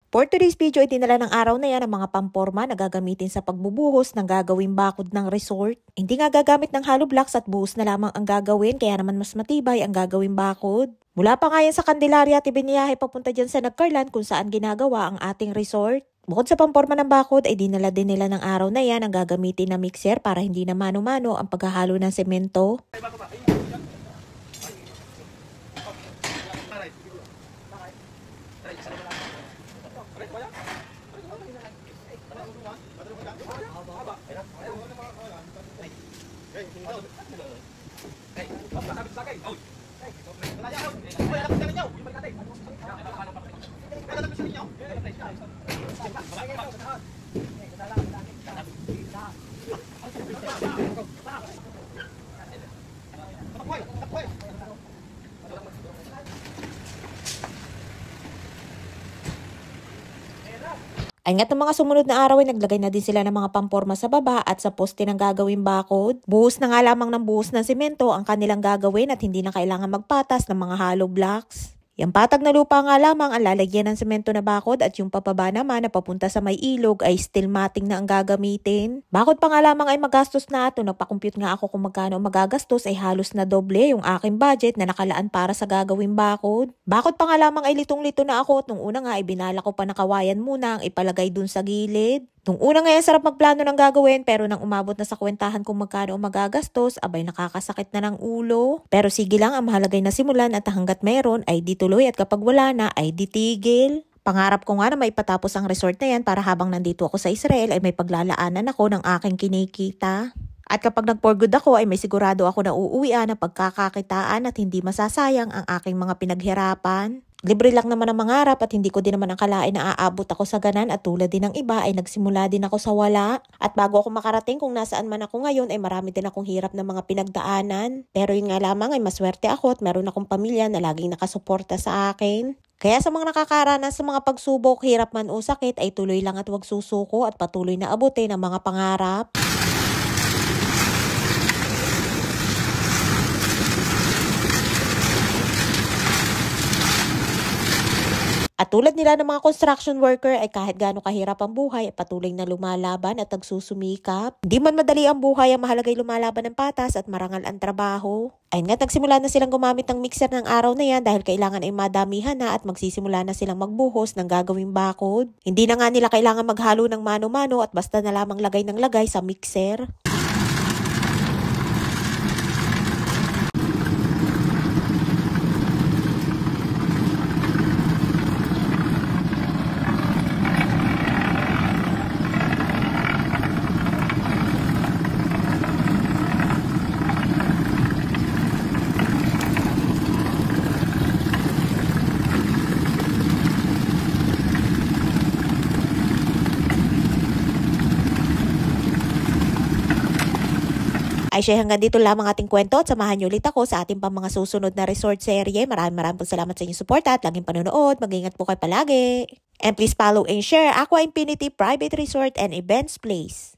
For today's video, itinala ng araw na yan ang mga pamporma na gagamitin sa pagbubuhos ng gagawing bakod ng resort. Hindi nga gagamit ng hollow blocks at buhos na lamang ang gagawin, kaya naman mas matibay ang gagawing bakod. Mula pa nga yan sa Candelaria at ibiniyahe papunta dyan sa Nagcarlan kung saan ginagawa ang ating resort. Bukod sa pamporma ng bakod, ay dinala din nila ng araw na yan ang gagamitin na mixer para hindi na mano-mano ang paghahalo ng semento. Ay nga't ng mga sumunod na araw ay naglagay na din sila ng mga pamporma sa baba at sa poste ng gagawing bakod. Buhos na nga lamang ng buhos ng semento ang kanilang gagawin at hindi na kailangan magpatas ng mga hollow blocks. Yung patag na lupa nga lamang ang lalagyan ng semento na bakod at yung papaba naman na papunta sa may ilog ay steel matting na ang gagamitin. Bakod pa nga lamang ay magastos na at nagpa-compute nga ako kung magkano magagastos ay halos na doble yung aking budget na nakalaan para sa gagawing bakod. Bakod pa nga lamang ay litong-lito na ako at nung una nga ay binala ko pa na kawayan muna ang ipalagay dun sa gilid. Nung una nga sarap magplano ng gagawin pero nang umabot na sa kwentahan kung magkano ang magagastos, abay nakakasakit na ng ulo. Pero sige lang, ang mahalagay na simulan at hanggat meron ay di tuloy at kapag wala na ay ditigil. Pangarap ko nga na may patapos ang resort na yan para habang nandito ako sa Israel ay may paglalaanan ako ng aking kinikita. At kapag nag-for good ako ay may sigurado ako na uuwian ng pagkakakitaan at hindi masasayang ang aking mga pinaghirapan. Libre lang naman ang mangarap at hindi ko din naman akalain na aabot ako sa ganan at tulad din ng iba ay nagsimula din ako sa wala. At bago ako makarating kung nasaan man ako ngayon ay marami din akong hirap na mga pinagdaanan. Pero yun nga lamang ay maswerte ako at meron akong pamilya na laging nakasuporta sa akin. Kaya sa mga nakakaranas sa mga pagsubok, hirap man o sakit ay tuloy lang at huwag susuko at patuloy na abutin ang mga pangarap. At tulad nila ng mga construction worker ay kahit gaano kahirap ang buhay ay patuloy na lumalaban at nagsusumikap. Hindi man madali ang buhay, ang mahalagay lumalaban ng patas at marangal ang trabaho. Ayun nga, nagsimula na silang gumamit ng mixer ng araw na yan dahil kailangan ay madamihan na at magsisimula na silang magbuhos ng gagawing bakod. Hindi na nga nila kailangan maghalo ng mano-mano at basta na lamang lagay ng lagay sa mixer. Ay siya, hanggang dito lamang ating kwento at samahan niyo ulit ako sa ating pang mga susunod na resort serye. Maraming salamat sa inyong support at laging panonood. Mag-ingat po kayo palagi. And please follow and share Aqua Infinity Private Resort and Events Place.